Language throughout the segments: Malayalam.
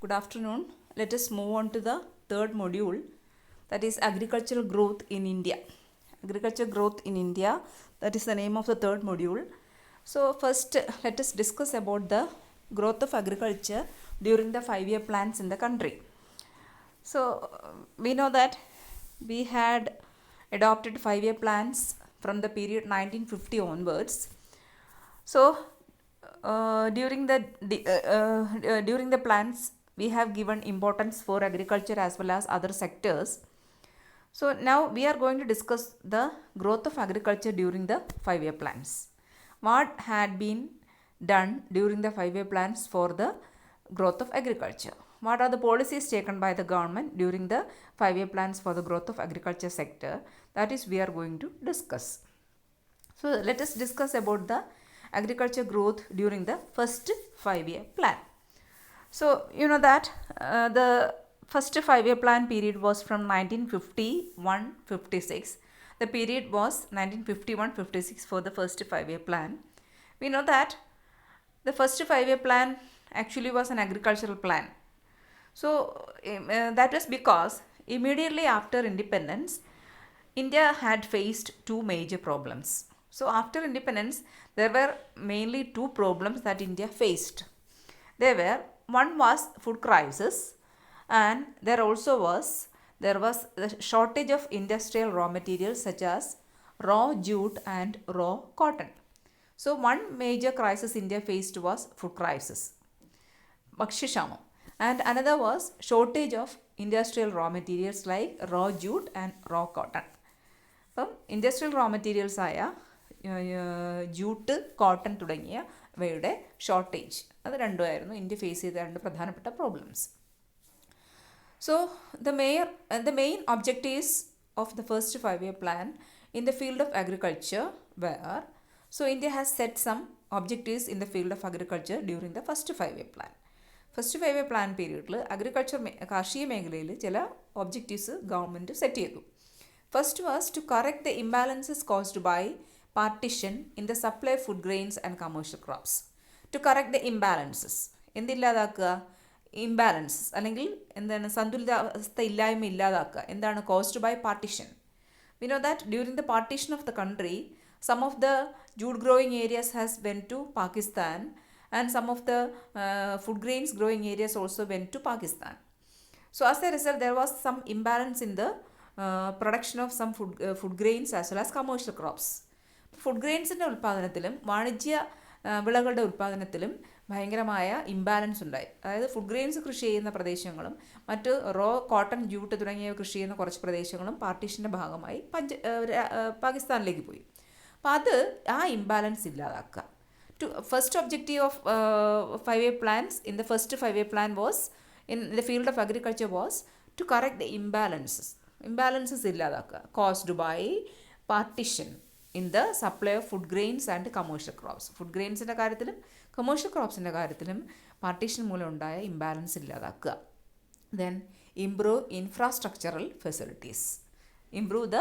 Good afternoon. Let us move on to the third module, that is agricultural growth in India. Agriculture growth in India, that is the name of the third module. So first let us discuss about the growth of agriculture during the 5-year plans in the country. So we know that we had adopted 5-year plans from the period 1950 onwards. So during the plans, we have given importance for agriculture as well as other sectors. So now we are going to discuss the growth of agriculture during the 5-year plans. What had been done during the 5-year plans for the growth of agriculture? What are the policies taken by the government during the 5-year plans for the growth of agriculture sector? That is, we are going to discuss. So let us discuss about the agriculture growth during the first 5-year plan. So you know that the first 5-year plan period was from 1951-56. The period was 1951-56 for the first 5-year plan. We know that the first 5-year plan actually was an agricultural plan. So that was because immediately after independence, India had faced two major problems. So after independence, there were mainly two problems that India faced. One was food crisis, and there was the shortage of industrial raw materials such as raw jute and raw cotton. So one major crisis India faced was food crisis, Bhakshishamam, and another was shortage of industrial raw materials like raw jute and raw cotton. അപ്പം ഇൻഡസ്ട്രിയൽ റോ മെറ്റീരിയൽസ് ആയ ജൂട്ട് കോട്ടൺ തുടങ്ങിയവയുടെ ഷോർട്ടേജ്, അത് രണ്ടുമായിരുന്നു ഇന്ത്യ ഫേസ് ചെയ്ത രണ്ട് പ്രധാനപ്പെട്ട problems. So the main objectives of the first 5-year plan in the field of agriculture where, so India has set some objectives in the field of agriculture during the first 5-year plan. First 5-year plan പീരീഡിൽ കാർഷിക മേഖലയിൽ ചില ഒബ്ജക്റ്റീവ്സ് ഗവൺമെൻറ് സെറ്റ് ചെയ്തു. First was to correct the imbalances caused by partition in the supply of food grains and commercial crops. To correct the imbalances. എന്തില്ലാതാക്കുക? ഇംബാലൻസസ് അല്ലെങ്കിൽ എന്താണ് സന്തുലിതാവസ്ഥ ഇല്ലായ്മ ഇല്ലാതാക്കുക. എന്താണ്? Caused by partition. We know that during the partition of the country, some of the jute growing areas has went to Pakistan and some of the food grains growing areas also went to Pakistan. So as a result, there was some imbalance in the production of some food grains as well as commercial crops. Food ഗ്രെയിൻസിൻ്റെ ഉൽപ്പാദനത്തിലും വാണിജ്യ വിളകളുടെ ഉൽപ്പാദനത്തിലും ഭയങ്കരമായ ഇംബാലൻസ് ഉണ്ടായി. അതായത് ഫുഡ് ഗ്രെയിൻസ് കൃഷി ചെയ്യുന്ന പ്രദേശങ്ങളും മറ്റ് റോ കോട്ടൺ ജൂട്ട് തുടങ്ങിയവ കൃഷി ചെയ്യുന്ന കുറച്ച് പ്രദേശങ്ങളും പാർട്ടീഷൻ്റെ ഭാഗമായി പാകിസ്ഥാനിലേക്ക് പോയി. അപ്പോൾ അത് ആ ഇംബാലൻസ് ഇല്ലാതാക്കുക. First objective of 5-year plans in the first 5-year plan was in the field of agriculture was to correct the imbalances ഇല്ലാതാക്കുക, caused by partition in the supply of food grains and commercial crops. Food ഗ്രെയിൻസിൻ്റെ കാര്യത്തിലും കമേഴ്ഷ്യൽ ക്രോപ്സിൻ്റെ കാര്യത്തിലും പാർട്ടീഷൻ മൂലം ഉണ്ടായ ഇംബാലൻസ് ഇല്ലാതാക്കുക. Then improve infrastructural facilities. Improve the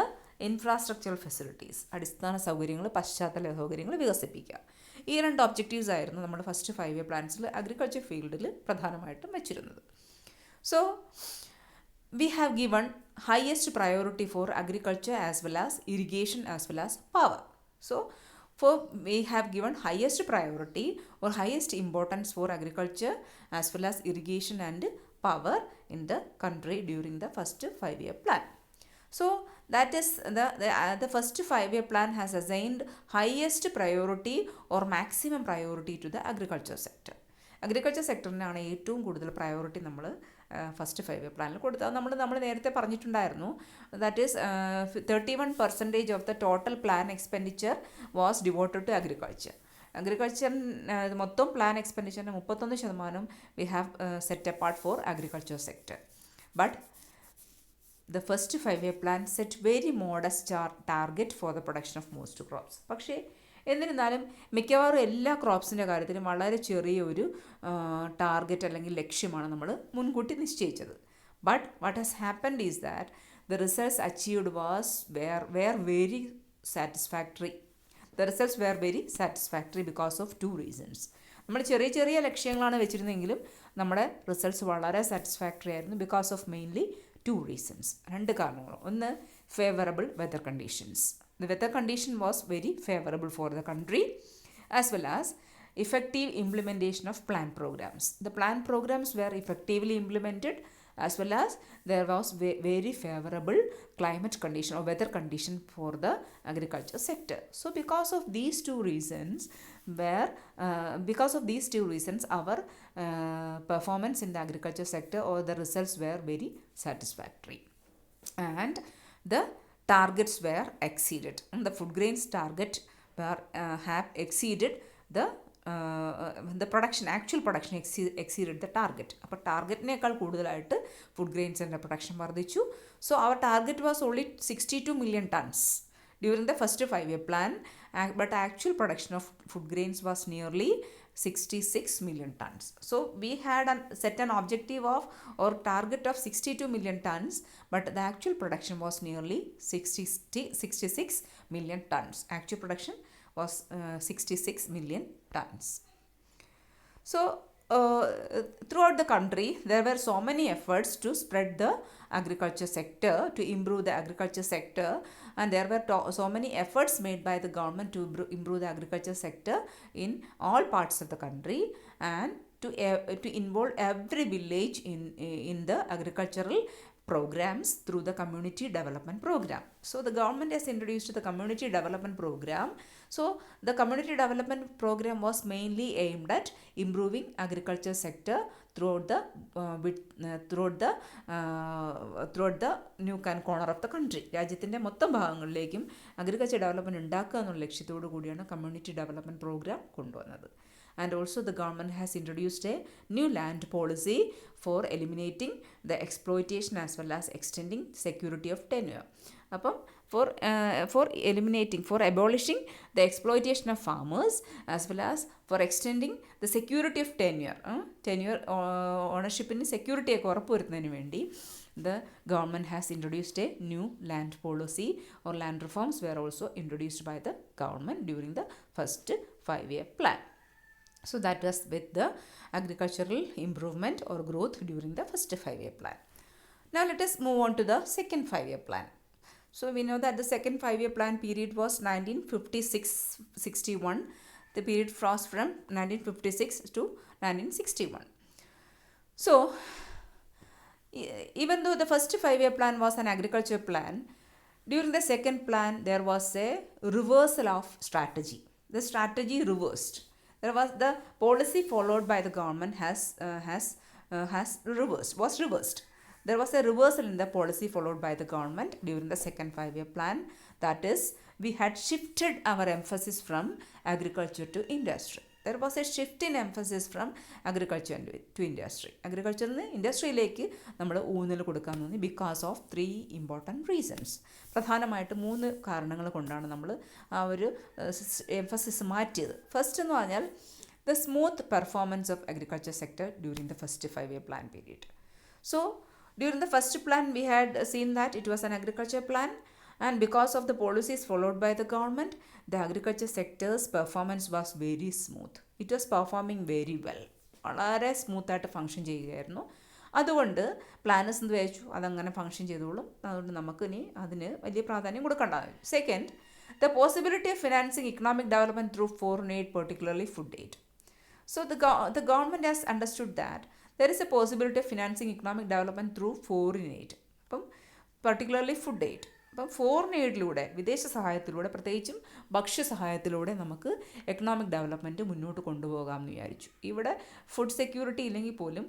infrastructural facilities, അടിസ്ഥാന സൗകര്യങ്ങൾ, പശ്ചാത്തല സൗകര്യങ്ങൾ വികസിപ്പിക്കുക. ഈ രണ്ട് ഒബ്ജക്റ്റീവ്സ് ആയിരുന്നു നമ്മുടെ ഫസ്റ്റ് 5-year പ്ലാൻസിൽ അഗ്രികൾച്ചർ ഫീൽഡിൽ പ്രധാനമായിട്ടും വെച്ചിരുന്നത്. So we have given highest priority for agriculture as well as irrigation as well as power. So we have given highest priority or highest importance for agriculture as well as irrigation and power in the country during the first 5-year plan. So that is the first 5-year plan has assigned highest priority or maximum priority to the agriculture sector. Agriculture സെക്ടറിനാണ് ഏറ്റവും കൂടുതൽ പ്രയോറിറ്റി നമ്മൾ ഫസ്റ്റ് 5-year പ്ലാനിൽ കൊടുത്തത്. നമ്മൾ നേരത്തെ പറഞ്ഞിട്ടുണ്ടായിരുന്നു. That is 31% of the total plan expenditure was devoted to agriculture. മൊത്തം പ്ലാൻ എക്സ്പെൻഡിച്ചറിൻ്റെ 31% we have set apart for agriculture sector. But the first 5-year plan set very modest target for the production of most crops. പക്ഷേ എന്നിരുന്നാലും മിക്കവാറും എല്ലാ ക്രോപ്സിൻ്റെ കാര്യത്തിലും വളരെ ചെറിയൊരു ടാർഗറ്റ് അല്ലെങ്കിൽ ലക്ഷ്യമാണ് നമ്മൾ മുൻകൂട്ടി നിശ്ചയിച്ചത്. But what has happened is that the results achieved were very satisfactory. The results were very satisfactory because of two reasons. നമ്മൾ ചെറിയ ചെറിയ ലക്ഷ്യങ്ങളാണ് വെച്ചിരുന്നെങ്കിലും നമ്മുടെ റിസൾട്ട്സ് വളരെ സാറ്റിസ്ഫാക്ടറി ആയിരുന്നു ബിക്കോസ് ഓഫ് മെയിൻലി 2 reasons. 2 കാരണങ്ങൾ. ഒന്ന്, favourable weather conditions. The weather condition was very favourable for the country as well as effective implementation of plan programs. The plan programs were effectively implemented as well as there was very favorable climate condition or weather condition for the agriculture sector. So because of these two reasons our performance in the agriculture sector or the results were very satisfactory and the targets were exceeded. The food grains target have exceeded the production, actual production exceeded the target. അപ്പോൾ ടാർഗറ്റിനേക്കാൾ കൂടുതലായിട്ട് ഫുഡ് ഗ്രെയിൻസിൻ്റെ പ്രൊഡക്ഷൻ വർദ്ധിച്ചു. So our target was only 62 million tons during the first 5-year plan, but actual production of food grains was nearly 66 million tons. So we had set an objective of or target of 62 million tons, but the actual production was nearly 66 million tons. Actual production was 66 million tons. So throughout the country there were so many efforts to spread the agriculture sector, to improve the agriculture sector, and there were so many efforts made by the government to improve the agriculture sector in all parts of the country and to involve every village in the agricultural programs through the community development program. So the government has introduced the community development program. So the community development program was mainly aimed at improving agriculture sector throughout the nook and corner of the country. രാജ്യത്തിൻ്റെ മൊത്തം ഭാഗങ്ങളിലേക്കും അഗ്രികൾച്ചർ ഡെവലപ്മെൻറ്റ് ഉണ്ടാക്കുക എന്നുള്ള ലക്ഷ്യത്തോടു കൂടിയാണ് കമ്മ്യൂണിറ്റി ഡെവലപ്മെൻറ്റ് പ്രോഗ്രാം കൊണ്ടുവന്നത്. And also the government has introduced a new land policy for eliminating the exploitation as well as extending security of tenure. അപ്പം for abolishing the exploitation of farmers as well as for extending the security of tenure ownershipന് സെക്യൂരിറ്റി ഒക്കെ ഉറപ്പുവരുത്തുന്നതിന് വേണ്ടി the government has introduced a new land policy or land reforms were also introduced by the government during the first 5-year plan. So that was with the agricultural improvement or growth during the first 5-year plan. Now let us move on to the second 5-year plan. So we know that the second 5-year plan period was 1956-61. The period was from 1956 to 1961. So even though the first 5-year plan was an agriculture plan, during the second plan there was a reversal of strategy. The strategy reversed. There was the policy followed by the government was reversed. There was a reversal in the policy followed by the government during the second 5-year plan. That is, we had shifted our emphasis from agriculture to industry. There was a shift in emphasis from agriculture to industry. Agriculture നിന്ന് ഇൻഡസ്ട്രിയിലേക്ക് നമ്മൾ ഊന്നൽ കൊടുക്കാൻ തോന്നി because of 3 important reasons. പ്രധാനമായിട്ട് 3 കാരണങ്ങൾ കൊണ്ടാണ് നമ്മൾ ആ ഒരു എംഫസിസ് മാറ്റിയത്. ഫസ്റ്റ് എന്ന് പറഞ്ഞാൽ the smooth performance of agriculture sector during the first 5-year plan period. So during the first plan we had seen that it was an agriculture plan, and because of the policies followed by the government, the agriculture sector's performance was very smooth. It was performing very well. വളരെ സ്മൂത്തായിട്ട് ഫങ്ഷൻ ചെയ്യുകയായിരുന്നു. അതുകൊണ്ട് പ്ലാനേഴ്സ് എന്ത് വിചാരിച്ചു, അതങ്ങനെ ഫങ്ഷൻ ചെയ്തോളും, അതുകൊണ്ട് നമുക്കിനി അതിന് വലിയ പ്രാധാന്യം കൊടുക്കേണ്ടതാണ്. Second, the possibility of financing economic development through foreign aid, particularly food aid. So the government has understood that there is a possibility of financing economic development through foreign aid, അപ്പം particularly food aid. അപ്പം ഫോറിൻ എയ്ഡിലൂടെ, വിദേശ സഹായത്തിലൂടെ, പ്രത്യേകിച്ചും ഭക്ഷ്യസഹായത്തിലൂടെ നമുക്ക് എക്കണോമിക് ഡെവലപ്മെൻറ്റ് മുന്നോട്ട് കൊണ്ടുപോകാമെന്ന് വിചാരിച്ചു. ഇവിടെ ഫുഡ് സെക്യൂരിറ്റി ഇല്ലെങ്കിൽ പോലും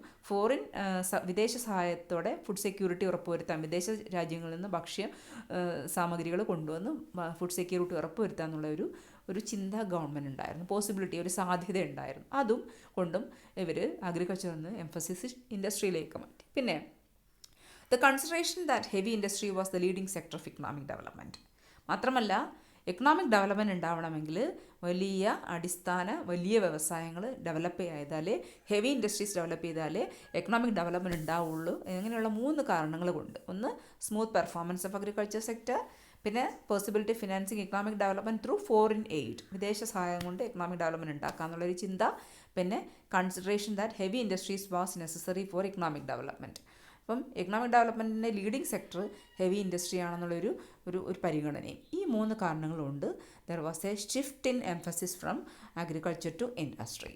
വിദേശ സഹായത്തോടെ ഫുഡ് സെക്യൂരിറ്റി ഉറപ്പുവരുത്താം. വിദേശ രാജ്യങ്ങളിൽ നിന്ന് ഭക്ഷ്യ സാമഗ്രികൾ കൊണ്ടുവന്ന് ഫുഡ് സെക്യൂരിറ്റി ഉറപ്പുവരുത്താം എന്നുള്ള ഒരു ചിന്ത ഗവൺമെൻറ് ഉണ്ടായിരുന്നു, പോസിബിലിറ്റി, ഒരു സാധ്യത ഉണ്ടായിരുന്നു. അതും കൊണ്ടും ഇവർ അഗ്രികൾച്ചറിൽ നിന്ന് എംഫസിസ് ഇൻഡസ്ട്രിയിലേക്ക് മാറ്റി. പിന്നെ the consideration that heavy industry was the leading sector of economic development. മാത്രമല്ല എക്കണോമിക് ഡെവലപ്മെൻറ്റ് ഉണ്ടാവണമെങ്കിൽ വലിയ വ്യവസായങ്ങൾ ഡെവലപ്പ് ചെയ്താലേ, ഹെവി ഇൻഡസ്ട്രീസ് ഡെവലപ്പ് ചെയ്താലേ എക്കണോമിക് ഡെവലപ്മെൻറ്റ് ഉണ്ടാവുള്ളൂ. ഇങ്ങനെയുള്ള 3 കാരണങ്ങൾ കൊണ്ട്. ഒന്ന്, smooth performance of agriculture sector. പിന്നെ possibility financing economic development through foreign aid, വിദേശ സഹായം കൊണ്ട് എക്കണോമിക് ഡെവലപ്മെൻറ്റ് ഉണ്ടാക്കുക എന്നുള്ളൊരു ചിന്ത. പിന്നെ consideration that heavy industries was necessary for economic development. അപ്പം എക്കണോമിക് ഡെവലപ്മെൻറ്റിൻ്റെ ലീഡിങ് സെക്ടർ ഹെവി ഇൻഡസ്ട്രി ആണെന്നുള്ളൊരു ഒരു പരിഗണനയും. ഈ 3 കാരണങ്ങളുണ്ട് there was A shift in emphasis from agriculture to industry.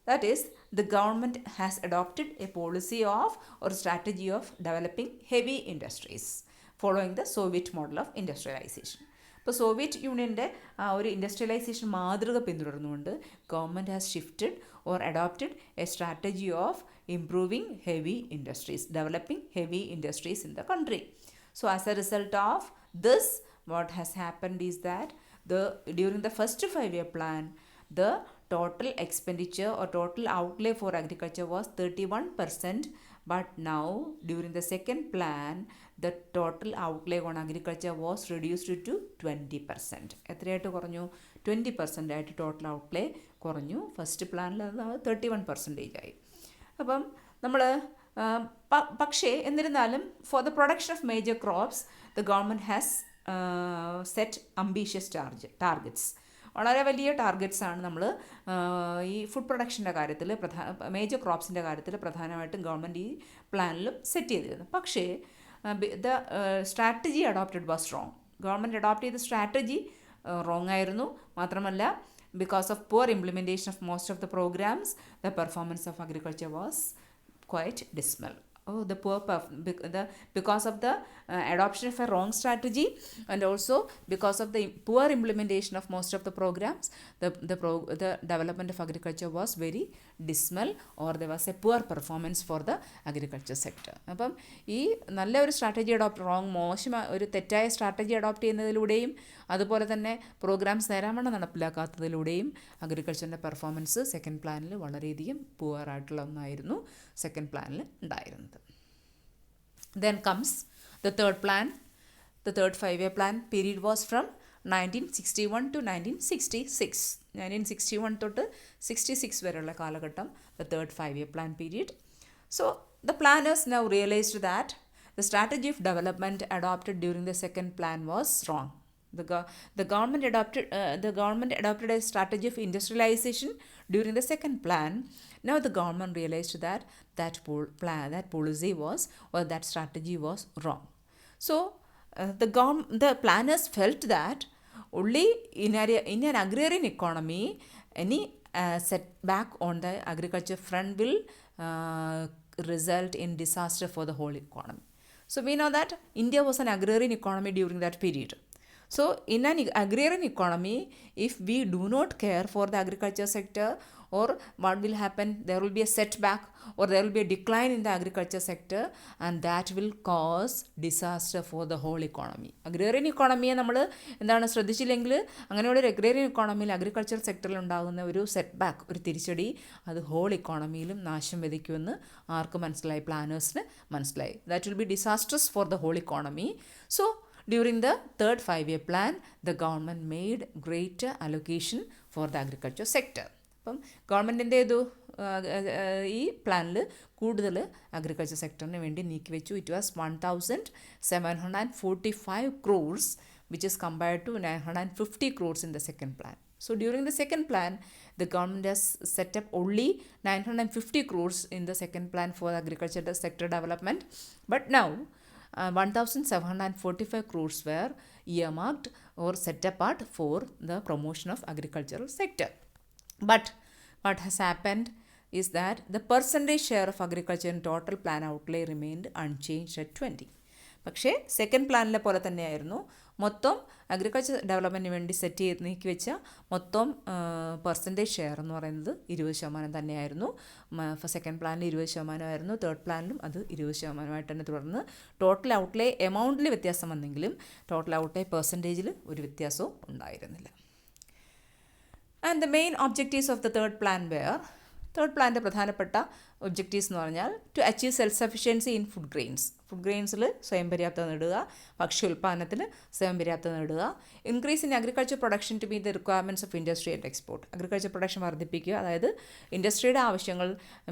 That is, the government has adopted a policy of or strategy of developing heavy industries following the Soviet model of industrialization. ഇപ്പോൾ സോവിയറ്റ് യൂണിയൻ്റെ ഒരു ഇൻഡസ്ട്രിയലൈസേഷൻ മാതൃക പിന്തുടർന്നുകൊണ്ട് government has shifted or adopted a strategy of improving heavy industries, developing heavy industries in the country. So as a result of this, what has happened is that during the first 5-year plan, the total expenditure or total outlay for agriculture was 31%, but now during the second plan the total outlay on agriculture was reduced to 20%. എത്രയായിട്ട് കുറഞ്ഞു? 20% ആയിട്ട് ടോട്ടൽ ഔട്ട്ലേ കുറഞ്ഞു. ഫസ്റ്റ് പ്ലാനിൽ അത് 31% ആയി. അപ്പം നമ്മൾ പക്ഷേ എന്നിരുന്നാലും four the production of major crops the government has set ambitious targets. വളരെ വലിയ ടാർഗറ്റ്സാണ് നമ്മൾ ഈ ഫുഡ് പ്രൊഡക്ഷൻ്റെ കാര്യത്തിൽ മേജർ ക്രോപ്സിൻ്റെ കാര്യത്തിൽ പ്രധാനമായിട്ടും ഗവൺമെൻറ് ഈ പ്ലാനിലും സെറ്റ് ചെയ്തിരുന്നു. പക്ഷേ the strategy adopted was wrong. Government adopt ചെയ്ത സ്ട്രാറ്റജി റോങ് ആയിരുന്നു. മാത്രമല്ല because of poor implementation of most of the programs, the performance of agriculture was quite dismal. Because of the adoption of a wrong strategy and also because of the poor implementation of most of the programs, the development of agriculture was very dismal, or there was a poor performance for the agriculture sector. അപ്പം ഈ നല്ല ഒരു സ്ട്രാറ്റജി ഒരു തെറ്റായ സ്ട്രാറ്റജി അഡോപ്റ്റ് ചെയ്യുന്നതിലൂടെയും അതുപോലെ തന്നെ പ്രോഗ്രാംസ് നേരാവണ്ണം നടപ്പിലാക്കാത്തതിലൂടെയും അഗ്രികൾച്ചറിൻ്റെ പെർഫോമൻസ് സെക്കൻഡ് പ്ലാനിൽ വളരെയധികം പുവർ ആയിട്ടുള്ള ഒന്നായിരുന്നു സെക്കൻഡ് പ്ലാനിൽ ഉണ്ടായിരുന്നത്. Then comes the third plan. The third 5-year plan period was from 1961 to 1966. 1961 തൊട്ട് 66 വരെയുള്ള കാലഘട്ടം, the third 5-year plan period. So the planners now realized that the strategy of development adopted during the second plan was wrong. The government adopted a strategy of industrialization during the second plan. Now the government realized that policy was, or that strategy was wrong. So the planners felt that only in an agrarian economy, any setback on the agriculture front will result in disaster for the whole economy. So we know that India was an agrarian economy during that period. So in an agrarian economy, if we do not care for the agriculture sector, or what will happen, there will be a setback or there will be a decline in the agriculture sector, and that will cause disaster for the whole economy. Agrarian economy നമ്മൾ എന്താണ് ശ്രദ്ധിച്ചില്ലെങ്കിൽ അങ്ങനെയുള്ള ഒരു agrarian economy അഗ്രികൾച്ചർ സെക്ടറിൽ ഉണ്ടാകുന്ന ഒരു സെറ്റ്ബാക്ക്, ഒരു തിരിച്ചടി, അത് ഹോൾ ഇക്കോണമിയിലും നാശം വിതയ്ക്കുമെന്ന് ആർക്ക് മനസ്സിലായി? പ്ലാനേഴ്സിന് മനസ്സിലായി. That will be disastrous for the whole economy. So during the third 5-year plan, the government made greater allocation for the agriculture sector. അപ്പം ഗവൺമെൻറ് എന്ത് ചെയ്തു? ഈ പ്ലാനിൽ കൂടുതൽ അഗ്രികൾച്ചർ സെക്ടറിന് വേണ്ടി നീക്കിവെച്ചു. It was 1745 crores, which is compared to 950 crores in the second plan. So during the second plan, the government has set up only 950 crores in the second plan for agriculture sector development. But now 1745 crores were earmarked or set apart for the promotion of agricultural sector. But what has happened is that the percentage share of agriculture in total plan outlay remained unchanged at 20. പക്ഷേ സെക്കൻഡ് പ്ലാനിലെ പോലെ തന്നെയായിരുന്നു. മൊത്തം അഗ്രികൾച്ചർ ഡെവലപ്മെൻറ്റിന് വേണ്ടി സെറ്റ് ചെയ്ത് നീക്കി വെച്ച മൊത്തം പെർസെൻറ്റേജ് ഷെയർ എന്ന് പറയുന്നത് 20% തന്നെയായിരുന്നു. സെക്കൻഡ് പ്ലാനിൽ 20% തേർഡ് പ്ലാനിലും അത് 20% തന്നെ തുടർന്ന്. ടോട്ടൽ ഔട്ട്ലേ എമൗണ്ടിൽ വ്യത്യാസം വന്നെങ്കിലും ടോട്ടൽ ഔട്ട്ലേ പെർസെൻറ്റേജിൽ ഒരു വ്യത്യാസവും ഉണ്ടായിരുന്നില്ല. And the main objectives of the third plan were, third പ്ലാൻ്റെ പ്രധാനപ്പെട്ട ഒബ്ജക്റ്റീവ്സ് എന്ന് പറഞ്ഞാൽ to achieve self sufficiency in food ഗ്രെയിൻസിൽ സ്വയം പര്യാപ്തത നേടുക, ഭക്ഷ്യോൽപാദനത്തിൽ സ്വയം പര്യാപ്തത നേടുക, increase in agriculture production to meet the requirements of industry and export, agriculture production വർദ്ധിപ്പിക്കുക, അതായത് ഇൻഡസ്ട്രിയുടെ ആവശ്യങ്ങൾ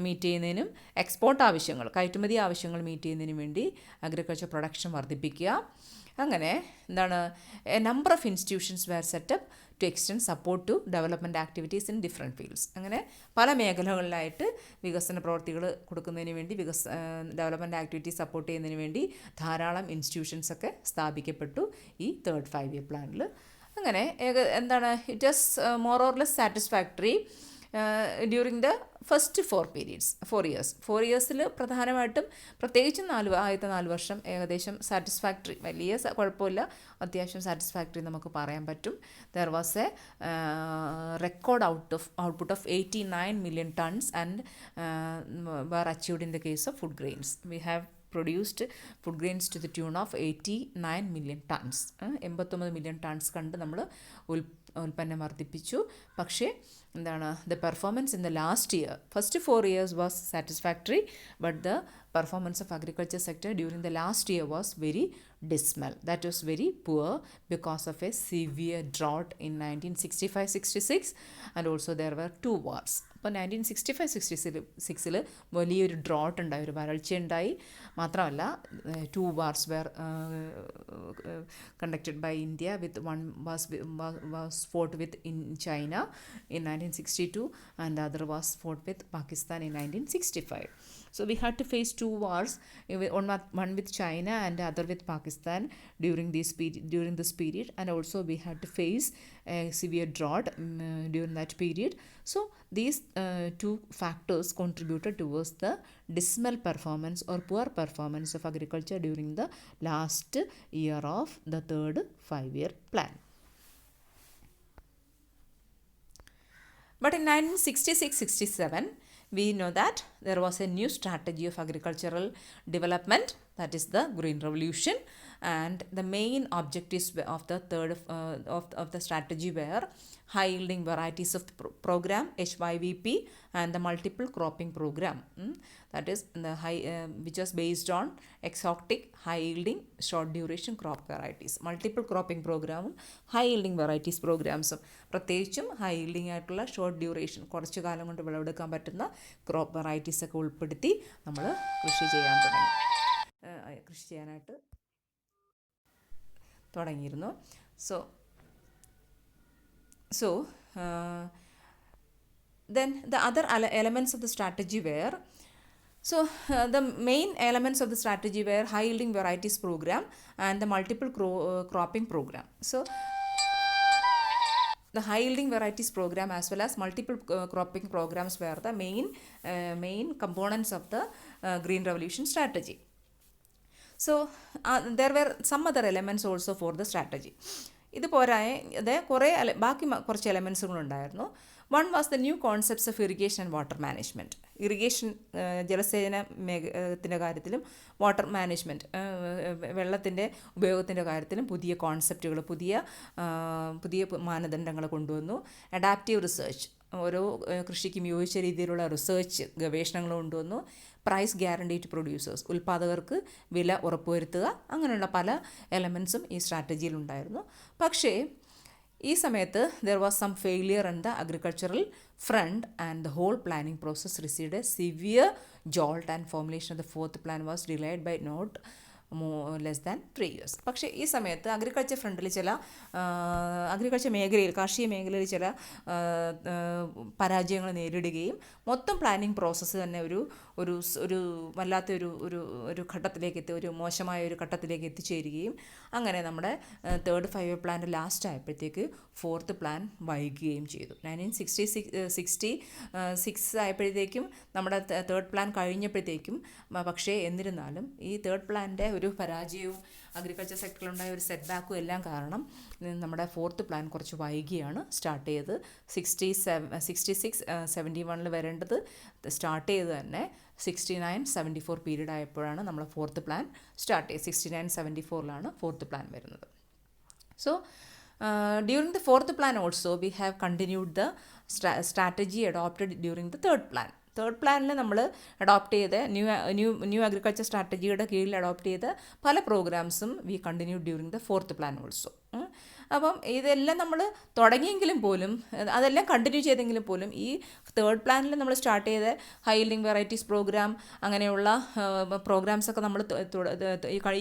മീറ്റ് ചെയ്യുന്നതിനും എക്സ്പോർട്ട് ആവശ്യങ്ങൾ, കയറ്റുമതി ആവശ്യങ്ങൾ മീറ്റ് ചെയ്യുന്നതിനും വേണ്ടി അഗ്രികൾച്ചർ പ്രൊഡക്ഷൻ വർദ്ധിപ്പിക്കുക. അങ്ങനെ എന്താണ്, a number of institutions were set up to extend support to development activities in different fields. അങ്ങനെ പല മേഖലകളിലായിട്ട് വികസന പ്രവർത്തികൾ കൊടുക്കുന്നതിന് വേണ്ടി ഡെവലപ്മെൻറ്റ് ആക്ടിവിറ്റീസ് സപ്പോർട്ട് ചെയ്യുന്നതിന് വേണ്ടി ധാരാളം ഇൻസ്റ്റിറ്റ്യൂഷൻസൊക്കെ സ്ഥാപിക്കപ്പെട്ടു ഈ തേർഡ് 5 ഇയർ പ്ലാനിൽ. അങ്ങനെ എന്താണ്, it is more or less satisfactory during the first 4 ഇയേഴ്സിൽ പ്രധാനമായിട്ടും പ്രത്യേകിച്ചും ആദ്യത്തെ 4 വർഷം ഏകദേശം സാറ്റിസ്ഫാക്ടറി, വലിയ കുഴപ്പമില്ല, അത്യാവശ്യം സാറ്റിസ്ഫാക്ടറി നമുക്ക് പറയാൻ പറ്റും. There was A record output of 89 million tons and were achieved in the case of food grains. We have produced food grains to the tune of 89 million tons. 89 million tons കണ്ട് നമ്മൾ ഉൽപ്പന്നം വർദ്ധിപ്പിച്ചു. പക്ഷേ എന്താണ്, the performance in the last year, first 4 years was satisfactory, but the performance of agriculture sector during the last year was very dismal. That was very poor because of a severe drought in 1965-66 and also there were 2 wars. അപ്പോൾ 1965-66 വലിയൊരു ഡ്രോട്ട് ഉണ്ടായി, ഒരു വരൾച്ച ഉണ്ടായി. മാത്രമല്ല 2 wars were conducted by India, with one was fought with in China in 1962 and the other was fought with Pakistan in 1965. So we had to face 2 wars, one with China and the other with Pakistan during this period, and also we had to face a severe drought during that period. So these 2 factors contributed towards the dismal performance or poor performance of agriculture during the last year of the third 5-year plan. But in 1966-67 we know that there was a new strategy of agricultural development, that is the Green Revolution, and the main objectives of the third of the strategy were high yielding varieties of the program HYVP and the multiple cropping program, that is the which was based on exotic high yielding short duration crop varieties. Multiple cropping program high yielding varieties programs പ്രത്യേകിച്ചും ഹൈ yielding ആയിട്ടുള്ള ഷോർട്ട് ഡ്യൂറേഷൻ, കുറച്ചു കാലം കൊണ്ട് വിളവെടുക്കാൻ പറ്റുന്ന ക്രോപ്പ് വെറൈറ്റീസ് ഒക്കെ ഉൾപ്പെടുത്തി നമ്മൾ കൃഷി ചെയ്യാനായിട്ട് തുടങ്ങിയിരുന്നു. So then the other elements of the strategy were, the main elements of the strategy were high yielding varieties program and the multiple cropping program. So the high yielding varieties program as well as multiple cropping programs were the main components of the Green Revolution strategy. So there were some other elements also for the strategy. ഇത് പോരാതെ ബാക്കി കുറച്ച് എലമെൻസുകളുണ്ടായിരുന്നു. One was the new concepts of irrigation and water management. Irrigation, ജലസേചന ത്തിൻ്റെ കാര്യത്തിലും വാട്ടർ മാനേജ്മെൻറ്റ്, വെള്ളത്തിൻ്റെ ഉപയോഗത്തിൻ്റെ കാര്യത്തിലും പുതിയ കോൺസെപ്റ്റുകൾ, പുതിയ മാനദണ്ഡങ്ങൾ കൊണ്ടുവന്നു. അഡാപ്റ്റീവ് റിസർച്ച്, ഓരോ കൃഷിക്കും യോജിച്ച രീതിയിലുള്ള റിസർച്ച് ഗവേഷണങ്ങൾ കൊണ്ടുവന്നു. പ്രൈസ് ഗ്യാരണ്ടി ടു പ്രൊഡ്യൂസേഴ്സ്, ഉൽപ്പാദകർക്ക് വില ഉറപ്പുവരുത്തുക, അങ്ങനെയുള്ള പല എലമെൻസും ഈ സ്ട്രാറ്റജിയിലുണ്ടായിരുന്നു. പക്ഷേ ഈ സമയത്ത് there was some failure in the agricultural front and the whole planning process received a severe jolt and formulation of the 4th plan was delayed by not less than 3 years. പക്ഷേ ഈ സമയത്ത് അഗ്രികൾച്ചർ ഫ്രണ്ടിൽ കാർഷിക മേഖലയിൽ ചില പരാജയങ്ങൾ നേരിടുകയും മൊത്തം പ്ലാനിങ് പ്രോസസ്സ് തന്നെ ഒരു വല്ലാത്തൊരു ഘട്ടത്തിലേക്ക് ഒരു മോശമായ ഒരു ഘട്ടത്തിലേക്ക് എത്തിച്ചേരുകയും അങ്ങനെ നമ്മുടെ തേർഡ് 5 ഇയർ പ്ലാൻ്റെ ലാസ്റ്റ് ആയപ്പോഴത്തേക്ക് 4th പ്ലാൻ വൈകുകയും ചെയ്തു. 1966 ആയപ്പോഴത്തേക്കും നമ്മുടെ തേർഡ് പ്ലാൻ കഴിഞ്ഞപ്പോഴത്തേക്കും, പക്ഷേ എന്നിരുന്നാലും ഈ തേർഡ് പ്ലാൻ്റെ ഒരു പരാജയവും അഗ്രികൾച്ചർ സെക്ടറിലുണ്ടായ ഒരു സെറ്റ് ബാക്കും എല്ലാം കാരണം നമ്മുടെ 4th പ്ലാൻ കുറച്ച് വൈകിയാണ് സ്റ്റാർട്ട് ചെയ്തത്. 66-71 വരേണ്ടത് സ്റ്റാർട്ട് ചെയ്ത് തന്നെ 69-74 പീരീഡ് ആയപ്പോഴാണ് നമ്മൾ 4th പ്ലാൻ സ്റ്റാർട്ട് ചെയ്തത്. 69-74 4th പ്ലാൻ വരുന്നത്. So during the 4th plan also we have continued the strategy adopted during the 3rd plan. Third പ്ലാനിൽ നമ്മൾ അഡോപ്റ്റ് ചെയ്ത ന്യൂ അഗ്രികൾച്ചർ സ്ട്രാറ്റജിയുടെ കീഴിൽ അഡോപ്റ്റ് ചെയ്ത പല പ്രോഗ്രാംസും we continue during the 4th plan also. അപ്പം ഇതെല്ലാം നമ്മൾ തുടങ്ങിയെങ്കിലും പോലും അതെല്ലാം കണ്ടിന്യൂ ചെയ്തെങ്കിലും പോലും ഈ തേർഡ് പ്ലാനിൽ നമ്മൾ സ്റ്റാർട്ട് ചെയ്ത ഹൈ യീൽഡിംഗ് വെറൈറ്റീസ് പ്രോഗ്രാം അങ്ങനെയുള്ള പ്രോഗ്രാംസൊക്കെ നമ്മൾ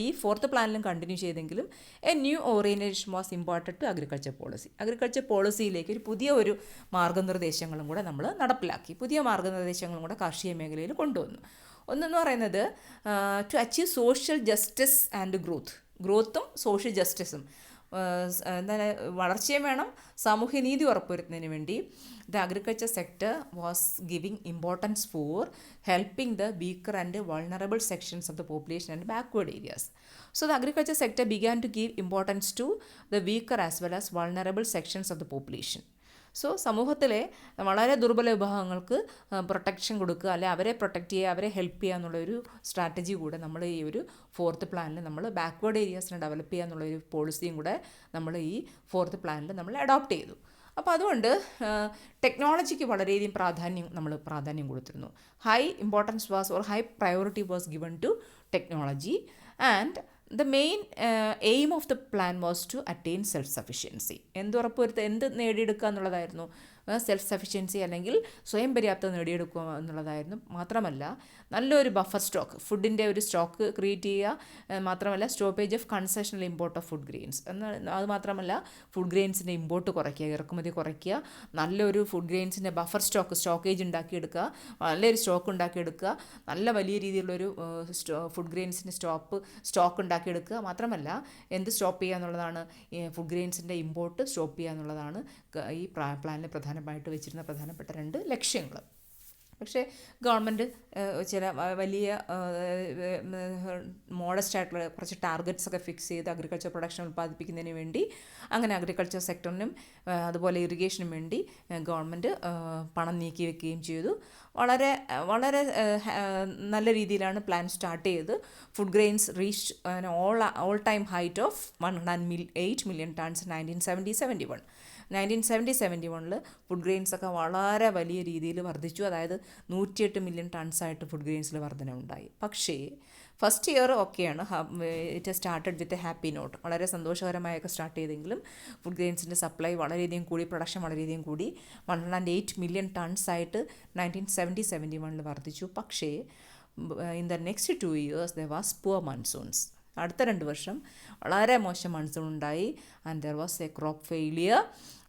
ഈ ഫോർത്ത് പ്ലാനിലും കണ്ടിന്യൂ ചെയ്തെങ്കിലും a new orientation was important to agriculture പോളിസിയിലേക്ക് ഒരു പുതിയ ഒരു മാർഗ്ഗനിർദ്ദേശങ്ങളും കൂടെ നമ്മൾ നടപ്പിലാക്കി. പുതിയ മാർഗ്ഗനിർദ്ദേശങ്ങളും കൂടെ കാർഷിക മേഖലയിൽ കൊണ്ടുവന്നു. ഒന്നെന്ന് പറയുന്നത് to achieve social justice and ഗ്രോത്തും സോഷ്യൽ ജസ്റ്റിസും, എന്താണ്, വളർച്ചയും വേണം, സാമൂഹ്യനീതി ഉറപ്പുവരുത്തുന്നതിന് വേണ്ടി the agriculture sector was giving importance for helping the weaker and vulnerable sections of the population and backward areas. So the agriculture sector began to give importance to the weaker as well as vulnerable sections of the population. So സമൂഹത്തിലെ വളരെ ദുർബല വിഭാഗങ്ങൾക്ക് പ്രൊട്ടക്ഷൻ കൊടുക്കുക, അല്ലെ അവരെ പ്രൊട്ടക്റ്റ് ചെയ്യുക, അവരെ ഹെൽപ്പ് ചെയ്യുക എന്നുള്ളൊരു സ്ട്രാറ്റജി കൂടെ നമ്മൾ ഈ ഒരു ഫോർത്ത് പ്ലാനിൽ നമ്മൾ ബാക്ക്വേർഡ് ഏരിയാസിനെ ഡെവലപ്പ് ചെയ്യുക എന്നുള്ളൊരു പോളിസിയും കൂടെ നമ്മൾ ഈ ഫോർത്ത് പ്ലാനിൽ നമ്മൾ അഡോപ്റ്റ് ചെയ്തു. അപ്പോൾ അതുകൊണ്ട് ടെക്നോളജിക്ക് വളരെയധികം പ്രാധാന്യം കൊടുത്തിരുന്നു. High importance was or high priority was given to technology and the main aim of the plan was to attain self-sufficiency. എന്ത് നേടിയെടുക്കുക എന്നുള്ളതായിരുന്നു. സെൽഫ് സഫിഷ്യൻസി അല്ലെങ്കിൽ സ്വയം പര്യാപ്തത നേടിയെടുക്കുക എന്നുള്ളതായിരുന്നു. മാത്രമല്ല നല്ലൊരു ബഫർ സ്റ്റോക്ക്, ഫുഡിൻ്റെ ഒരു സ്റ്റോക്ക് ക്രിയേറ്റ് ചെയ്യുക. മാത്രമല്ല stoppage of concessional import of food grains അത് മാത്രമല്ല ഫുഡ് ഗ്രെയിൻസിൻ്റെ ഇമ്പോർട്ട് കുറയ്ക്കുക, ഇറക്കുമതി കുറയ്ക്കുക, നല്ലൊരു ഫുഡ് ഗ്രെയിൻസിൻ്റെ ബഫർ സ്റ്റോക്കേജ് ഉണ്ടാക്കിയെടുക്കുക, നല്ലൊരു സ്റ്റോക്ക് ഉണ്ടാക്കിയെടുക്കുക, നല്ല വലിയ രീതിയിലുള്ളൊരു ഫുഡ് ഗ്രെയിൻസിൻ്റെ സ്റ്റോക്ക് ഉണ്ടാക്കിയെടുക്കുക. മാത്രമല്ല സ്റ്റോപ്പ് ചെയ്യുക എന്നുള്ളതാണ്, ഫുഡ് ഗ്രെയിൻസിൻ്റെ ഇമ്പോർട്ട് സ്റ്റോപ്പ് ചെയ്യുക എന്നുള്ളതാണ് ഈ പ്ലാനിൽ പ്രധാനമായിട്ട് വെച്ചിരുന്ന പ്രധാനപ്പെട്ട 2 ലക്ഷ്യങ്ങൾ. പക്ഷേ ഗവൺമെൻറ് ചില വലിയ മോഡസ്റ്റ് ആയിട്ടുള്ള കുറച്ച് ടാർഗറ്റ്സ് ഒക്കെ ഫിക്സ് ചെയ്ത് അഗ്രികൾച്ചർ പ്രൊഡക്ഷൻ ഉൽപ്പാദിപ്പിക്കുന്നതിന് വേണ്ടി അങ്ങനെ അഗ്രികൾച്ചർ സെക്ടറിനും അതുപോലെ ഇറിഗേഷനും വേണ്ടി ഗവൺമെൻറ് പണം നീക്കി വെക്കുകയും ചെയ്തു. വളരെ വളരെ നല്ല രീതിയിലാണ് പ്ലാൻ സ്റ്റാർട്ട് ചെയ്ത്. Food grains reach all time height of 108 million tons 1970-71 food ഗ്രെയിൻസൊക്കെ വളരെ വലിയ രീതിയിൽ വർദ്ധിച്ചു. അതായത് 108 million tons ആയിട്ട് ഫുഡ് ഗ്രെയിൻസിൽ വർധന ഉണ്ടായി. പക്ഷേ ഫസ്റ്റ് ഇയർ ഒക്കെയാണ്, it started with a happy note, വളരെ സന്തോഷകരമായൊക്കെ സ്റ്റാർട്ട് ചെയ്തെങ്കിലും ഫുഡ് ഗ്രെയിൻസിൻ്റെ സപ്ലൈ വളരെയധികം കൂടി, പ്രൊഡക്ഷൻ വളരെയധികം കൂടി, 108 million tons ആയിട്ട് 1970-71 വർദ്ധിച്ചു. പക്ഷേ in the next 2 years there was poor monsoons. അടുത്ത 2 വർഷം വളരെ മോശം മൺസൂൺ ഉണ്ടായി. And there was a crop failure.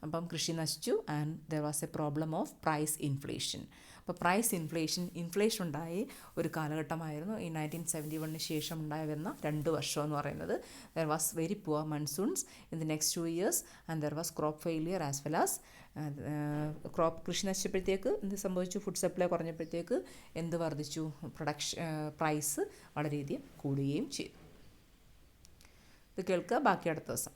അപ്പം കൃഷി നശിച്ചു. And there was a problem of price inflation. അപ്പോൾ പ്രൈസ് ഇൻഫ്ലേഷൻ ഉണ്ടായി ഒരു കാലഘട്ടമായിരുന്നു ഈ 1971 ശേഷം ഉണ്ടായിരുന്ന 2 വർഷം എന്ന് പറയുന്നത്. There was very poor monsoons in the next 2 years and there was crop failure as well as കൃഷി നശിച്ചപ്പോഴത്തേക്ക് എന്ത് സംഭവിച്ചു? ഫുഡ് സപ്ലൈ കുറഞ്ഞപ്പോഴത്തേക്ക് എന്ത് വർദ്ധിച്ചു? പ്രൈസ് വളരെയധികം കൂടുകയും ചെയ്തു. ഇത് കേൾക്കുക, ബാക്കി അടുത്ത ദിവസം.